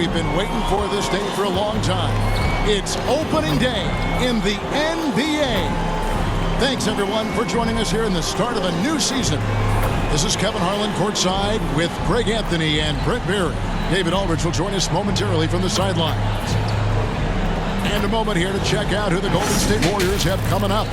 we've been waiting for this day for a long time. It's opening day in the NBA. Thanks, everyone, for joining us here in the start of a new season. This is Kevin Harlan courtside with Greg Anthony and Brent Barry. David Aldridge will join us momentarily from the sidelines. And a moment here to check out who the Golden State Warriors have coming up.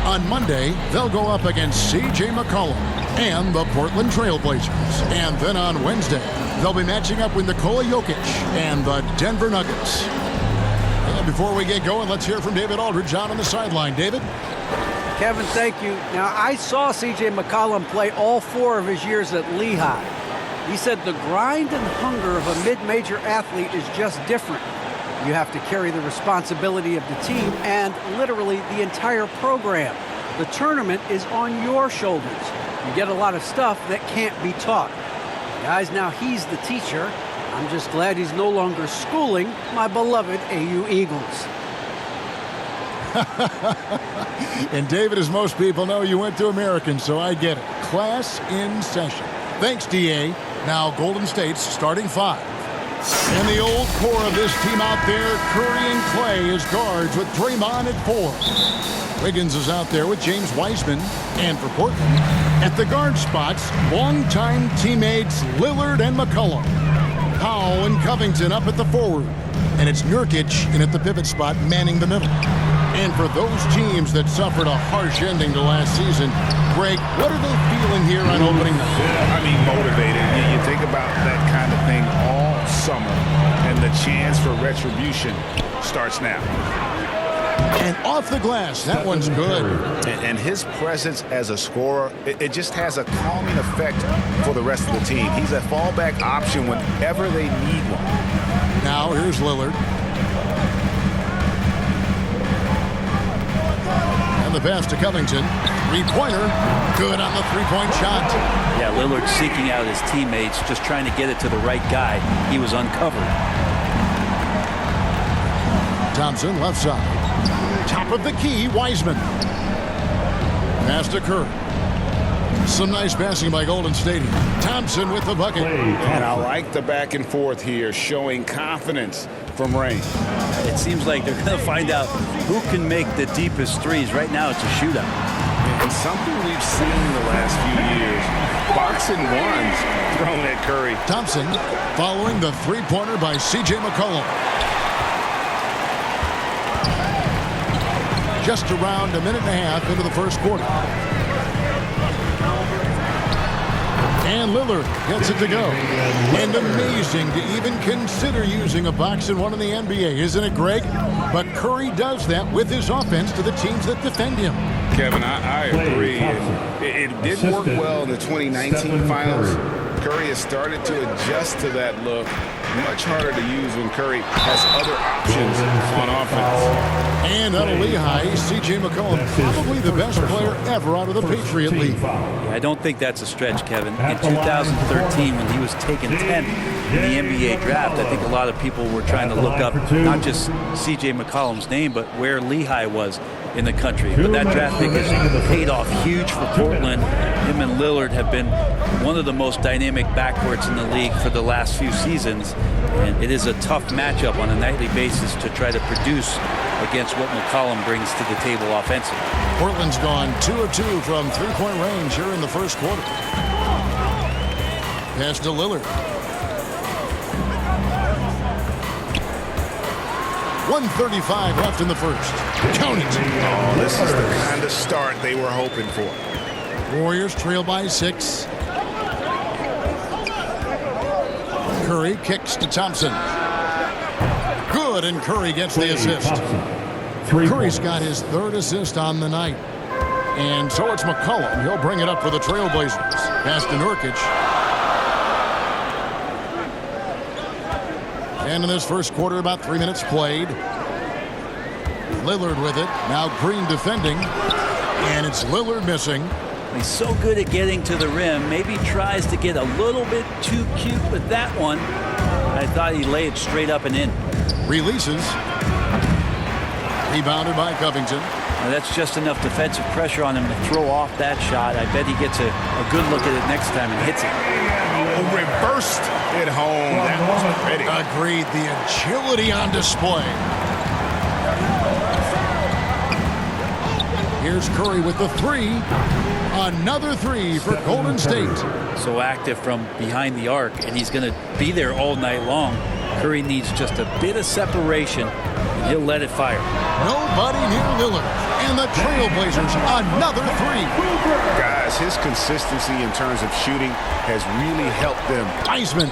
On Monday, they'll go up against C.J. McCollum and the Portland Trailblazers. And then on Wednesday, they'll be matching up with Nikola Jokic and the Denver Nuggets. And before we get going, let's hear from David Aldridge out on the sideline. David? Kevin, thank you. Now, I saw C.J. McCollum play all 4 of his years at Lehigh. He said the grind and hunger of a mid-major athlete is just different. You have to carry the responsibility of the team and literally the entire program. The tournament is on your shoulders. You get a lot of stuff that can't be taught. Guys, now he's the teacher. I'm just glad he's no longer schooling my beloved AU Eagles. And David, as most people know, you went to American, so I get it. Class in session. Thanks, D.A. Now Golden State's starting 5. And the old core of this team out there, Curry and Clay as guards with Draymond at 4. Wiggins is out there with James Wiseman. And for Portland, at the guard spots, longtime teammates Lillard and McCollum. Powell and Covington up at the forward. And it's Nurkic in at the pivot spot, manning the middle. And for those teams that suffered a harsh ending to last season, Greg, what are they feeling here on opening night? I mean, motivated. You think about that kind of thing all summer, and the chance for retribution starts now. And off the glass, that one's good. And his presence as a scorer, it just has a calming effect for the rest of the team. He's a fallback option whenever they need one. Now here's Lillard. And the pass to Covington. Three-pointer. Good on the three-point shot. Yeah, Lillard seeking out his teammates, just trying to get it to the right guy. He was uncovered. Thompson, left side. Top of the key, Wiseman. Pass to Curry. Some nice passing by Golden State. Thompson with the bucket. And I like the back and forth here, showing confidence from Rain. It seems like they're going to find out who can make the deepest threes. Right now, it's a shootout. And something we've seen the last few years, boxing ones thrown at Curry. Thompson following the three-pointer by C.J. McCollum. Just around a minute and a half into the first quarter. And Lillard gets it to go. And amazing to even consider using a box and one in the NBA, isn't it, Greg? But Curry does that with his offense to the teams that defend him. Kevin, I agree. It did work well in the 2019 finals. Curry has started to adjust to that look. Much harder to use when Curry has other options on offense. And out of Lehigh, C.J. McCollum, probably the best player ever out of the Patriot League. Yeah, I don't think that's a stretch, Kevin. In 2013, when he was taken 10th in the NBA draft, I think a lot of people were trying to look up not just C.J. McCollum's name, but where Lehigh was in the country. But that draft pick has paid off huge for Portland. Him and Lillard have been one of the most dynamic backcourts in the league for the last few seasons. And it is a tough matchup on a nightly basis to try to produce against what McCollum brings to the table offensively. Portland's gone 2 of 2 from three-point range here in the first quarter. Pass to Lillard. 1:35 left in the first. Count it. Oh, this is the kind of start they were hoping for. Warriors trail by 6. Curry kicks to Thompson. Good, and Curry gets the assist. Curry's got his 3rd assist on the night. And so it's McCollum. He'll bring it up for the Trailblazers. Pass to Nurkic. And in this first quarter, about 3 minutes played. Lillard with it. Now Green defending. And it's Lillard missing. He's so good at getting to the rim. Maybe tries to get a little bit too cute with that one. I thought he laid it straight up and in. Releases. Rebounded by Covington. Now that's just enough defensive pressure on him to throw off that shot. I bet he gets a good look at it next time and hits it. Reversed it home. That was ready. Agreed. The agility on display. Here's Curry with the three. Another three for Golden State. So active from behind the arc, and he's going to be there all night long. Curry needs just a bit of separation, and he'll let it fire. Nobody near Lillard. And the Trailblazers, another three. Guys, his consistency in terms of shooting has really helped them. Wiseman.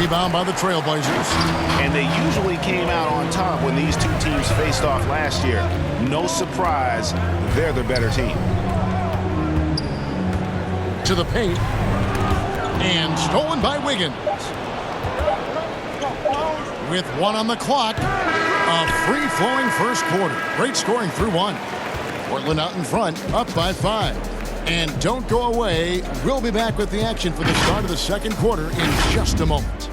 Rebound by the Trailblazers. And they usually came out on top when these two teams faced off last year. No surprise, they're the better team. To the paint. And stolen by Wiggins. With one on the clock. A free-flowing first quarter. Great scoring through one. Portland out in front, up by 5. And don't go away. We'll be back with the action for the start of the second quarter in just a moment.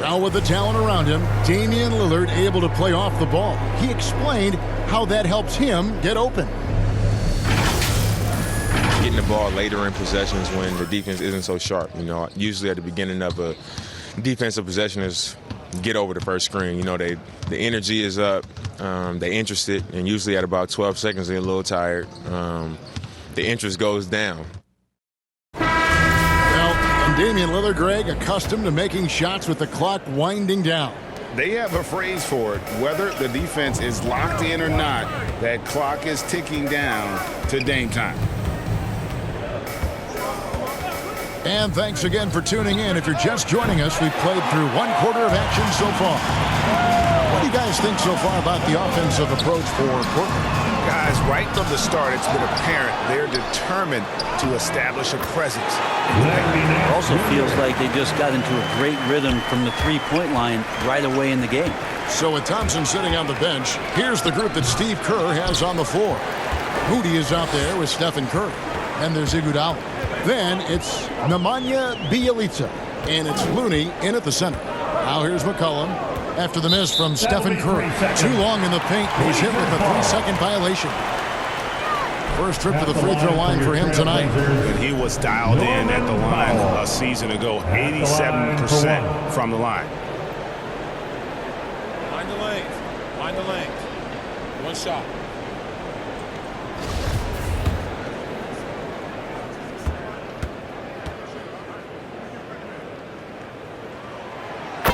Now with the talent around him, Damian Lillard able to play off the ball. He explained how that helps him get open. Getting the ball later in possessions when the defense isn't so sharp. You know, usually at the beginning of a defensive possession is get over the first screen. You know, the energy is up, they're interested, and usually at about 12 seconds they're a little tired. The interest goes down. And Damian Lillard, Greg, accustomed to making shots with the clock winding down. They have a phrase for it. Whether the defense is locked in or not, that clock is ticking down to Dame time. And thanks again for tuning in. If you're just joining us, we've played through one quarter of action so far. What do you guys think so far about the offensive approach for Portland? Guys, right from the start, it's been apparent they're determined to establish a presence. It also feels like they just got into a great rhythm from the three-point line right away in the game. So with Thompson sitting on the bench, here's the group that Steve Kerr has on the floor. Moody is out there with Stephen Curry. And there's Iguodala. Then it's Nemanja Bjelica. And it's Looney in at the center. Now here's McCollum. After the miss from Stephen Curry. Too long in the paint. He's hit with a 3-second violation. First trip to the free throw line for him tonight. And he was dialed in at the line a season ago. 87% from the line. Find the lane. Find the lane. One shot.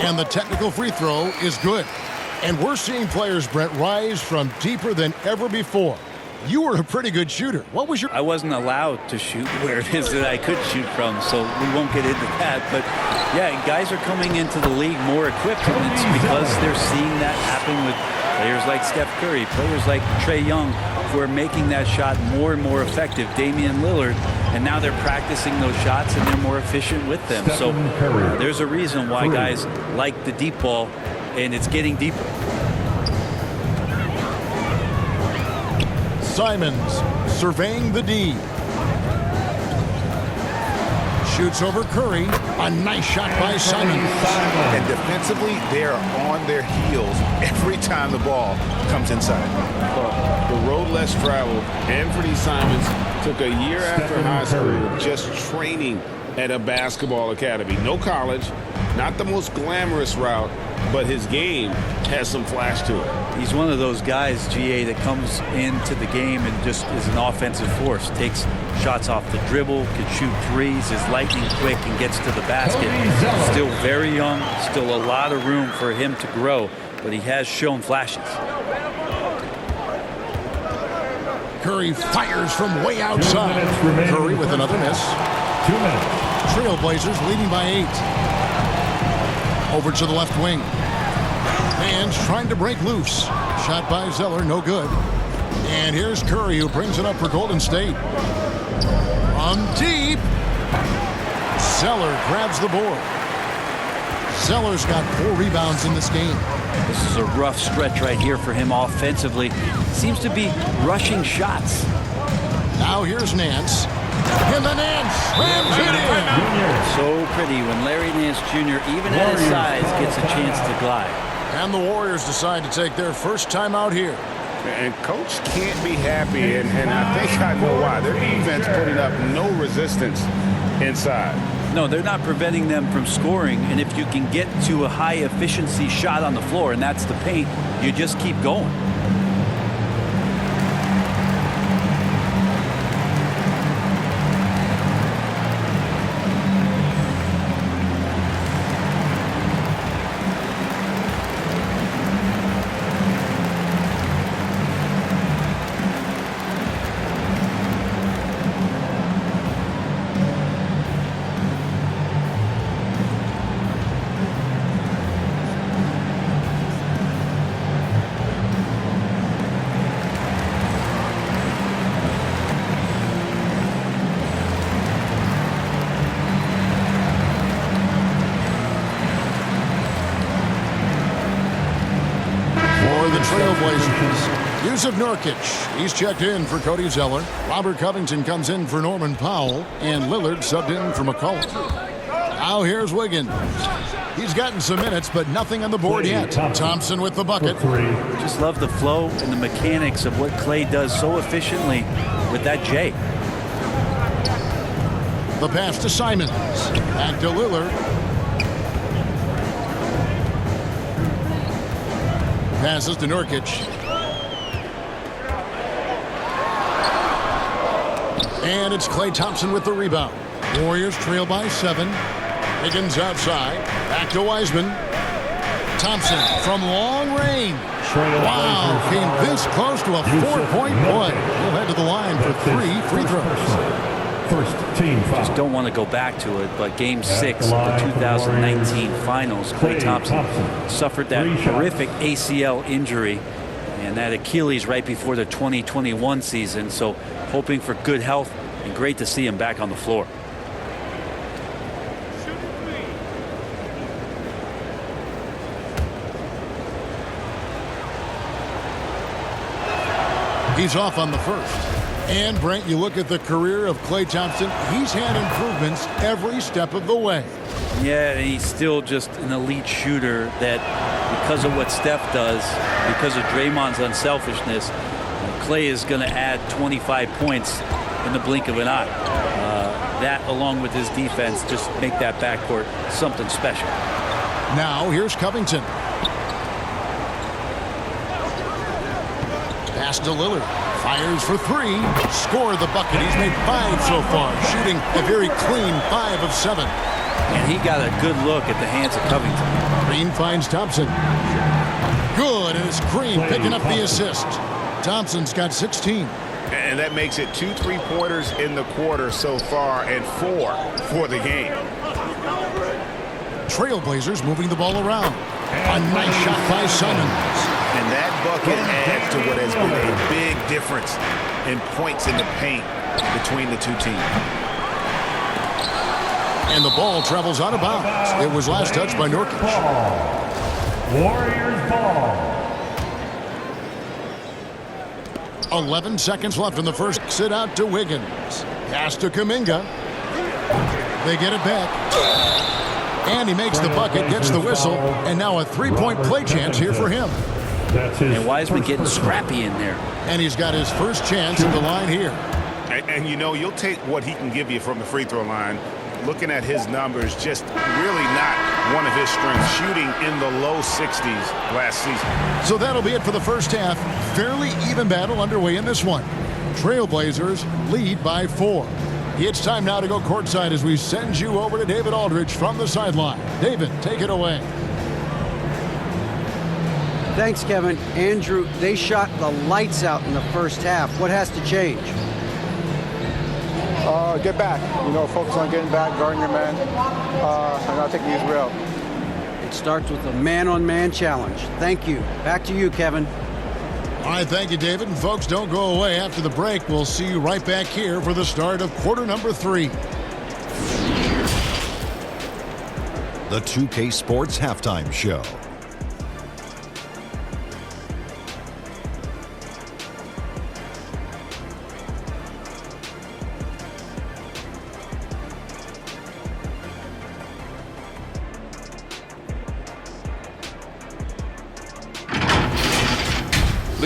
And the technical free throw is good. And we're seeing players, Brett, rise from deeper than ever before. You were a pretty good shooter. What was your... I wasn't allowed to shoot where it is that I could shoot from, so we won't get into that. But, yeah, guys are coming into the league more equipped, and it's because they're seeing that happen with players like Steph Curry, players like Trae Young, who are making that shot more and more effective. Damian Lillard, and now they're practicing those shots, and they're more efficient with them. So there's a reason why guys like the deep ball, and it's getting deeper. Simons surveying the D. Shoots over Curry. A nice shot by Simons. And defensively, they're on their heels every time the ball comes inside. The road less traveled. Anthony Simons took a year after high school just training at a basketball academy. No college, not the most glamorous route, but his game has some flash to it. He's one of those guys, GA, that comes into the game and just is an offensive force. Takes shots off the dribble, can shoot threes, is lightning quick, and gets to the basket. Still very young, still a lot of room for him to grow, but he has shown flashes. Curry fires from way outside. Curry with another miss. 2 minutes. Trailblazers leading by 8. Over to the left wing. Man's trying to break loose. Shot by Zeller, no good. And here's Curry, who brings it up for Golden State. From deep. Zeller grabs the board. Zeller's got 4 rebounds in this game. This is a rough stretch right here for him offensively. Seems to be rushing shots. Now here's Nance. And the Nance slams it in. So pretty when Larry Nance Jr., even at his size, gets a chance to glide. And the Warriors decide to take their first time out here. And Coach can't be happy, and I think I know why. Their defense putting up no resistance inside. No, they're not preventing them from scoring, and if you can get to a high-efficiency shot on the floor, and that's the paint, you just keep going. Trailblazers. Yusuf Nurkic. He's checked in for Cody Zeller. Robert Covington comes in for Norman Powell. And Lillard subbed in for McCollum. Now here's Wiggins. He's gotten some minutes, but nothing on the board yet. Thompson with the bucket. Just love the flow and the mechanics of what Clay does so efficiently with that J. The pass to Simons. Back to Lillard. Passes to Nurkic. And it's Klay Thompson with the rebound. Warriors trail by 7. Higgins outside. Back to Wiseman. Thompson from long range. Wow, came this close to a 4-point play. He'll head to the line for 3 free throws. First team foul. Just don't want to go back to it, but Game 6 of the 2019 Finals, Klay Thompson suffered that horrific ACL injury and that Achilles right before the 2021 season. So hoping for good health and great to see him back on the floor. He's off on the first. And, Brent, you look at the career of Klay Thompson, he's had improvements every step of the way. Yeah, and he's still just an elite shooter that because of what Steph does, because of Draymond's unselfishness, Klay is going to add 25 points in the blink of an eye. That, along with his defense, just make that backcourt something special. Now, here's Covington. Pass to Lillard. Fires for 3. Score the bucket. He's made 5 so far, shooting a very clean 5 of 7. And he got a good look at the hands of Covington. Green finds Thompson. Good, and it's Green picking up the assist. Thompson's got 16. And that makes it 2 3-pointers in the quarter so far and 4 for the game. Trailblazers moving the ball around. A nice shot by Simons. And that bucket adds to what has been a big difference in points in the paint between the two teams. And the ball travels out of bounds. It was last touched by Nurkic. Warriors ball. 11 seconds left in the first. Sit out to Wiggins. Pass to Kuminga. They get it back. And he makes the bucket, gets the whistle, and now a 3-point play chance here for him. And Wiseman getting scrappy in there. And he's got his first chance at the line here. And you know, you'll take what he can give you from the free throw line. Looking at his numbers, just really not one of his strengths. Shooting in the low 60s last season. So that'll be it for the first half. Fairly even battle underway in this one. Trailblazers lead by 4. It's time now to go courtside as we send you over to David Aldridge from the sideline. David, take it away. Thanks, Kevin. Andrew, they shot the lights out in the first half. What has to change? Get back. You know, focus on getting back, guarding your man, and not taking these real. It starts with a man-on-man challenge. Thank you. Back to you, Kevin. All right, thank you, David. And folks, don't go away. After the break, we'll see you right back here for the start of quarter number 3. The 2K Sports Halftime Show.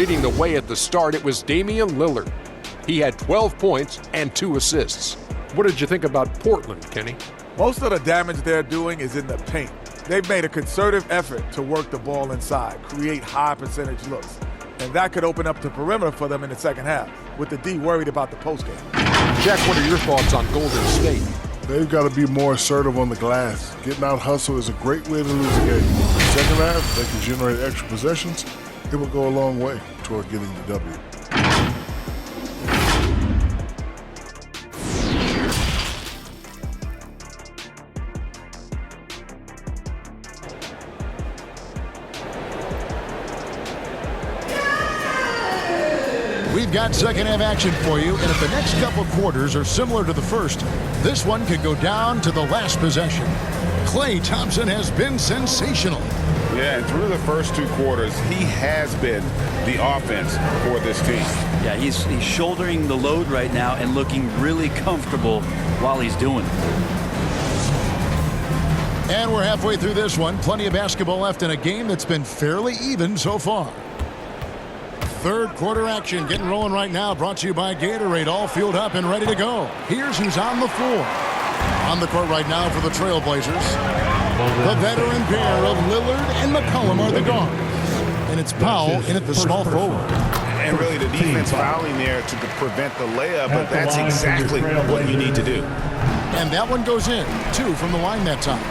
leading the way at the start, it was Damian Lillard. He had 12 points and 2 assists. What did you think about Portland, Kenny? Most of the damage they're doing is in the paint. They've made a concerted effort to work the ball inside, create high percentage looks. And that could open up the perimeter for them in the second half, with the D worried about the postgame. Jack, what are your thoughts on Golden State? They've got to be more assertive on the glass. Getting out hustle is a great way to lose a game. In the second half, they can generate extra possessions. It will go a long way toward getting the W. We've got second half action for you, and if the next couple quarters are similar to the first, this one could go down to the last possession. Klay Thompson has been sensational. Yeah, and through the first 2 quarters, he has been the offense for this team. Yeah, he's shouldering the load right now and looking really comfortable while he's doing it. And we're halfway through this one. Plenty of basketball left in a game that's been fairly even so far. Third quarter action getting rolling right now, brought to you by Gatorade, all fueled up and ready to go. Here's who's on the floor. On the court right now for the Trailblazers, the veteran pair of Lillard and McCollum are the guards. And it's Powell in at the small forward. And really the defense fouling there to prevent the layup, but that's exactly what you need to do. And that one goes in, 2 from the line that time.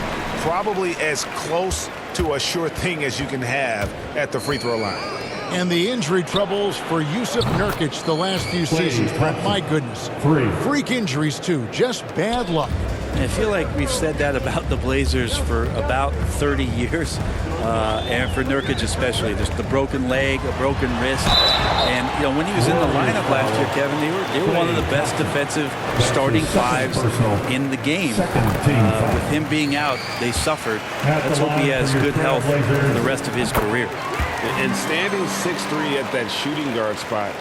Probably as close to a sure thing as you can have at the free throw line. And the injury troubles for Yusuf Nurkic the last few seasons. My goodness. Freak injuries, too. Just bad luck. I feel like we've said that about the Blazers for about 30 years. And for Nurkic especially. There's the broken leg, a broken wrist. And, you know, when he was in the lineup last year, Kevin, they were one of the best defensive starting 5s in the game. With him being out, they suffered. Let's hope he has good health for the rest of his career. And standing 6'3" at that shooting guard spot,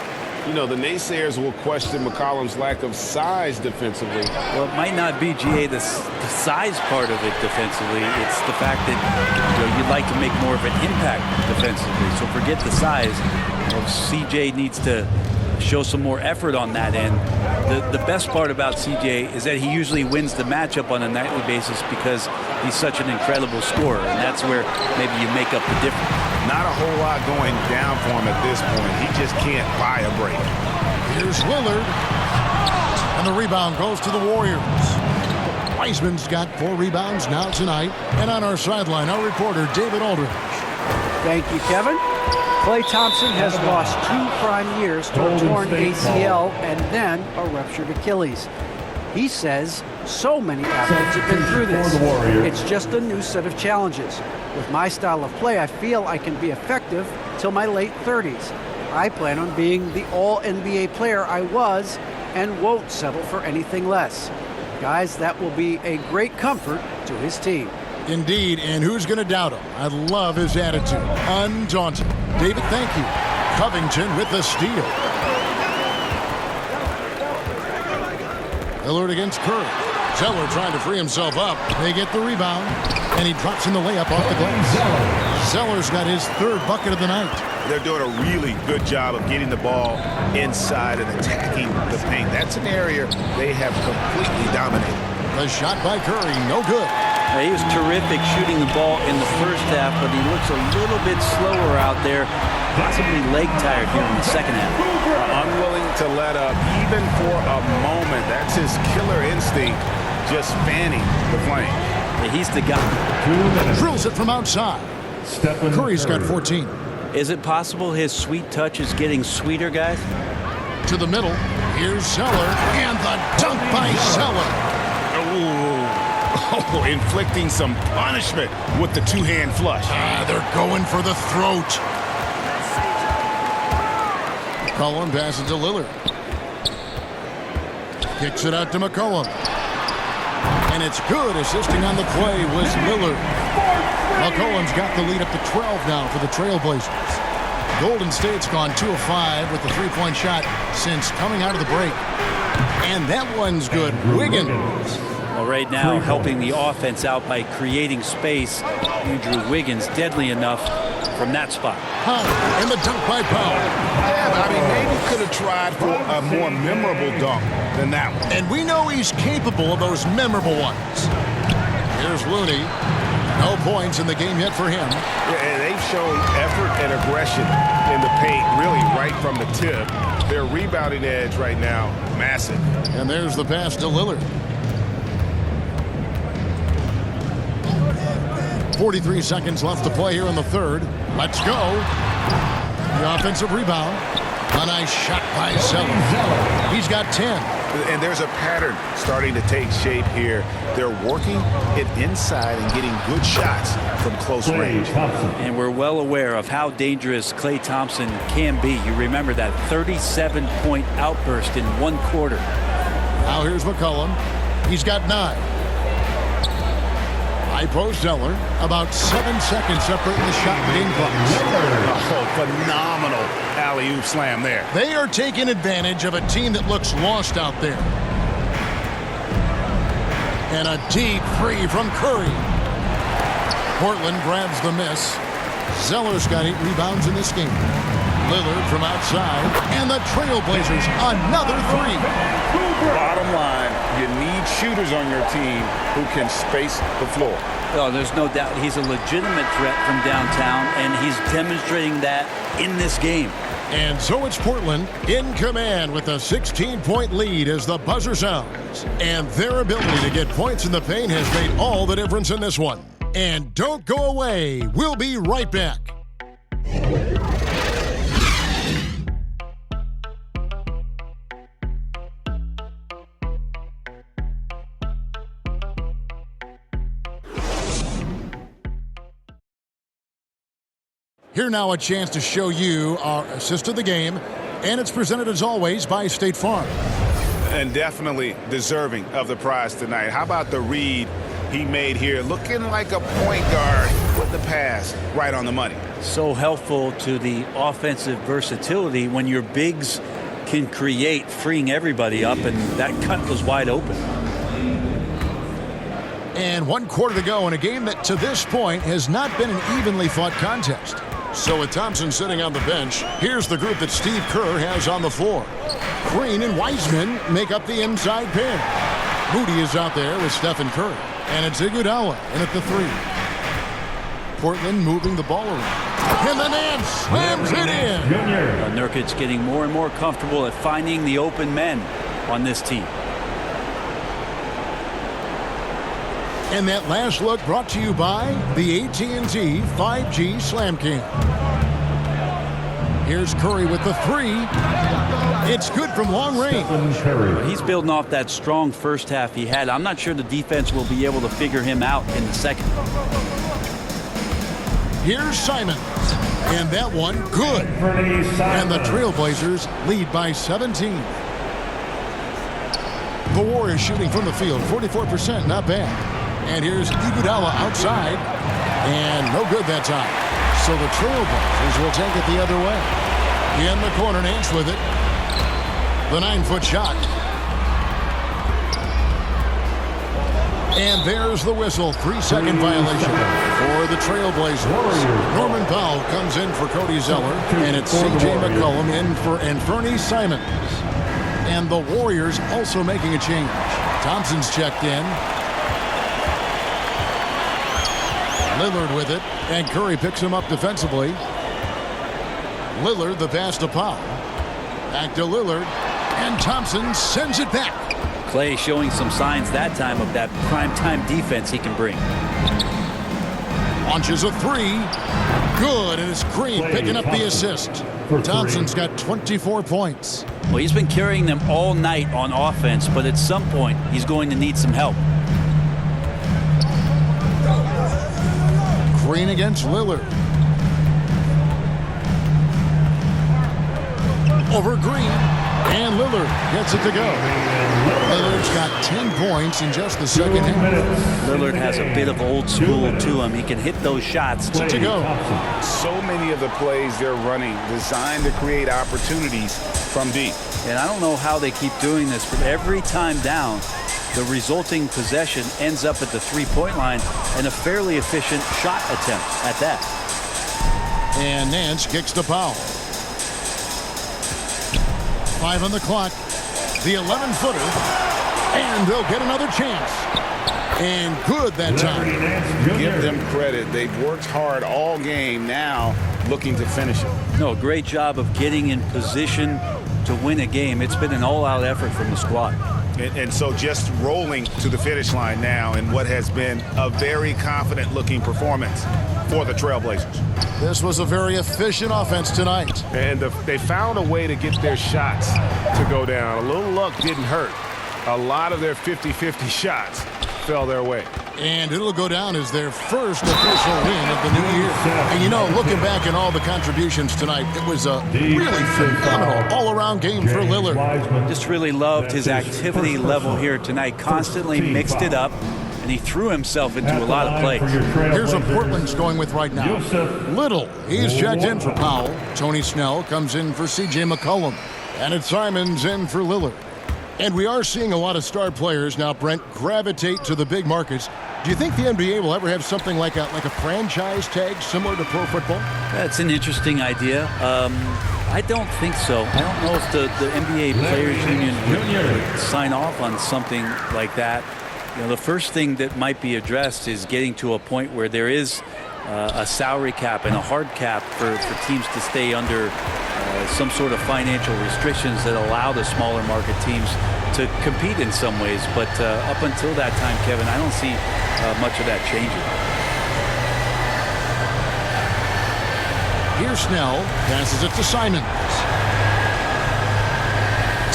you know, the naysayers will question McCollum's lack of size defensively. Well, it might not be, GA, the size part of it defensively. It's the fact that, you know, you'd like to make more of an impact defensively. So forget the size. You know, CJ needs to show some more effort on that end. The best part about CJ is that he usually wins the matchup on a nightly basis because he's such an incredible scorer, and that's where maybe you make up the difference. Not a whole lot going down for him at this point. He just can't buy a break. Here's Lillard. And the rebound goes to the Warriors. Wiseman's got 4 rebounds now tonight. And on our sideline, our reporter, David Aldridge. Thank you, Kevin. Klay Thompson has lost 2 prime years to a torn ACL and then a ruptured Achilles. He says so many athletes have been through this. It's just a new set of challenges. With my style of play, I feel I can be effective till my late 30s. I plan on being the all-NBA player I was and won't settle for anything less. Guys, that will be a great comfort to his team. Indeed, and who's going to doubt him? I love his attitude. Undaunted. David, thank you. Covington with the steal. Lillard against Curry. Zeller trying to free himself up. They get the rebound, and he drops in the layup off the glass. Zeller's got his 3rd bucket of the night. They're doing a really good job of getting the ball inside and attacking the paint. That's an area they have completely dominated. The shot by Curry, no good. He was terrific shooting the ball in the first half, but he looks a little bit slower out there, possibly leg tired here in the second half. Unwilling to let up even for a moment. That's his killer instinct, just fanning the flame. Yeah, he's the guy. Drills it from outside. Curry's got 14. Is it possible his sweet touch is getting sweeter, guys? To the middle. Here's Zeller, and the dunk by Zeller. Oh, inflicting some punishment with the 2-hand flush. They're going for the throat. McCollum passes to Lillard. Kicks it out to McCollum. And it's good. Assisting on the play was Lillard. McCollum's got the lead up to 12 now for the Trailblazers. Golden State's gone 2 of 5 with the 3-point shot since coming out of the break. And that one's good. Wiggins. Well, right now, helping the offense out by creating space. Andrew Wiggins, deadly enough from that spot. Powell in the dunk by Powell. Yeah, I mean, maybe could have tried for a more memorable dunk than that one. And we know he's capable of those memorable ones. Here's Looney. No points in the game yet for him. Yeah, and they've shown effort and aggression in the paint, really right from the tip. Their rebounding edge right now, massive. And there's the pass to Lillard. 43 seconds left to play here in the third. Let's go. The offensive rebound. A nice shot by Zeller. He's got 10. And there's a pattern starting to take shape here. They're working it inside and getting good shots from close range. And we're well aware of how dangerous Klay Thompson can be. You remember that 37-point outburst in one quarter. Now here's McCollum. He's got 9. High post Zeller. About 7 seconds separating the shot and game clock. Oh, phenomenal alley-oop slam there. They are taking advantage of a team that looks lost out there. And a deep three from Curry. Portland grabs the miss. Zeller's got 8 rebounds in this game. Lillard from outside. And the Trailblazers, another 3. Bottom line, you need shooters on your team who can space the floor. Oh, there's no doubt he's a legitimate threat from downtown, and he's demonstrating that in this game. And so it's Portland in command with a 16-point lead as the buzzer sounds. And their ability to get points in the paint has made all the difference in this one. And don't go away. We'll be right back. Here now a chance to show you our assist of the game, and it's presented as always by State Farm. And definitely deserving of the prize tonight. How about the read he made here? Looking like a point guard with the pass right on the money. So helpful to the offensive versatility when your bigs can create, freeing everybody up, and that cut was wide open. And 1 quarter to go in a game that to this point has not been an evenly fought contest. So with Thompson sitting on the bench, here's the group that Steve Kerr has on the floor. Green and Wiseman make up the inside pair. Moody is out there with Stephen Curry. And it's Iguodala in at the 3. Portland moving the ball around. And the man slams it in. Nurkic's getting more and more comfortable at finding the open men on this team. And that last look brought to you by the AT&T 5G Slam Cam. Here's Curry with the 3. It's good from long range. He's building off that strong first half he had. I'm not sure the defense will be able to figure him out in the second. Here's Simons. And that one, good. And the Trailblazers lead by 17. The Warriors shooting from the field, 44%, not bad. And here's Iguodala outside. And no good that time. So the Trailblazers will take it the other way. In the corner, Nance with it. The 9-foot shot. And there's the whistle. 3-second violation for the Trailblazers. Norman Powell comes in for Cody Zeller. And it's C.J. McCollum in for Anfernee Simons. And the Warriors also making a change. Thompson's checked in. Lillard with it, and Curry picks him up defensively. Lillard, the pass to Powell. Back to Lillard, and Thompson sends it back. Klay showing some signs that time of that primetime defense he can bring. Launches a 3. Good, and it's Green picking up the assist. Thompson's got 24 points. Well, he's been carrying them all night on offense, but at some point, he's going to need some help. Green against Lillard. Over Green. And Lillard gets it to go. Lillard's got 10 points in just the second half. Lillard has a bit of old school to him. He can hit those shots. To go. So many of the plays they're running designed to create opportunities from deep. And I don't know how they keep doing this, but every time down, the resulting possession ends up at the 3-point line and a fairly efficient shot attempt at that. And Nance kicks to Powell. 5 on the clock. The 11-footer. And they'll get another chance. And good that time. Give them credit. They've worked hard all game, now looking to finish it. No, great job of getting in position to win a game. It's been an all-out effort from the squad. And so just rolling to the finish line now in what has been a very confident-looking performance for the Trailblazers. This was a very efficient offense tonight. And they found a way to get their shots to go down. A little luck didn't hurt. A lot of their 50-50 shots fell their way. And it'll go down as their first official win of the new year. And, you know, looking back at all the contributions tonight, it was a really phenomenal all-around game for Lillard. Just really loved his activity level here tonight. Constantly mixed it up, and he threw himself into a lot of plays. Here's what Portland's going with right now. Little, he's checked in for Powell. Tony Snell comes in for C.J. McCollum. And it's Simons in for Lillard. And we are seeing a lot of star players now, Brent, gravitate to the big markets. Do you think the NBA will ever have something like a franchise tag similar to pro football? That's an interesting idea. I don't think so. I don't know if the NBA Players Union would sign off on something like that. You know, the first thing that might be addressed is getting to a point where there is a salary cap and a hard cap for teams to stay under some sort of financial restrictions that allow the smaller market teams to compete in some ways. But up until that time, Kevin, I don't see much of that changing. Here's Snell, passes it to Simons.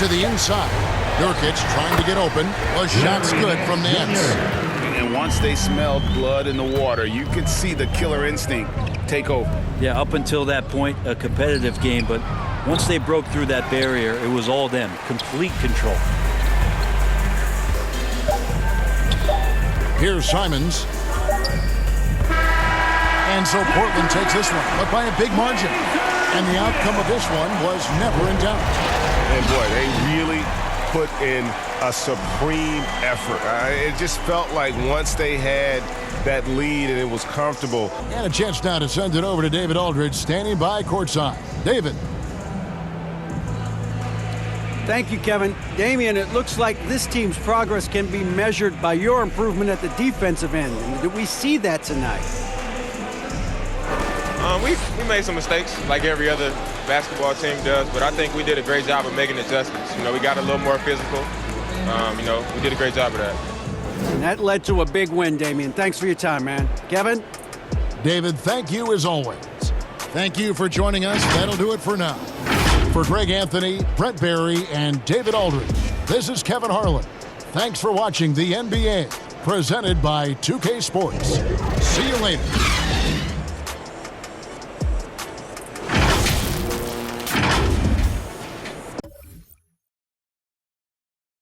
To the inside. Nurkic trying to get open. A shot's good from Nance. And once they smelled blood in the water, you could see the killer instinct take over. Yeah, up until that point, a competitive game, but once they broke through that barrier, it was all them. Complete control. Here's Simons. And so Portland takes this one, but by a big margin. And the outcome of this one was never in doubt. And boy, they really put in a supreme effort. It just felt like once they had that lead and it was comfortable. And a chance now to send it over to David Aldridge, standing by courtside. David. Thank you, Kevin. Damian, it looks like this team's progress can be measured by your improvement at the defensive end. Did we see that tonight? We made some mistakes like every other basketball team does, but I think we did a great job of making adjustments. You know, we got a little more physical. You know, we did a great job of that. And that led to a big win, Damian. Thanks for your time, man. Kevin? David, thank you as always. Thank you for joining us. That'll do it for now. For Greg Anthony, Brett Barry, and David Aldridge, this is Kevin Harlan. Thanks for watching the NBA, presented by 2K Sports. See you later.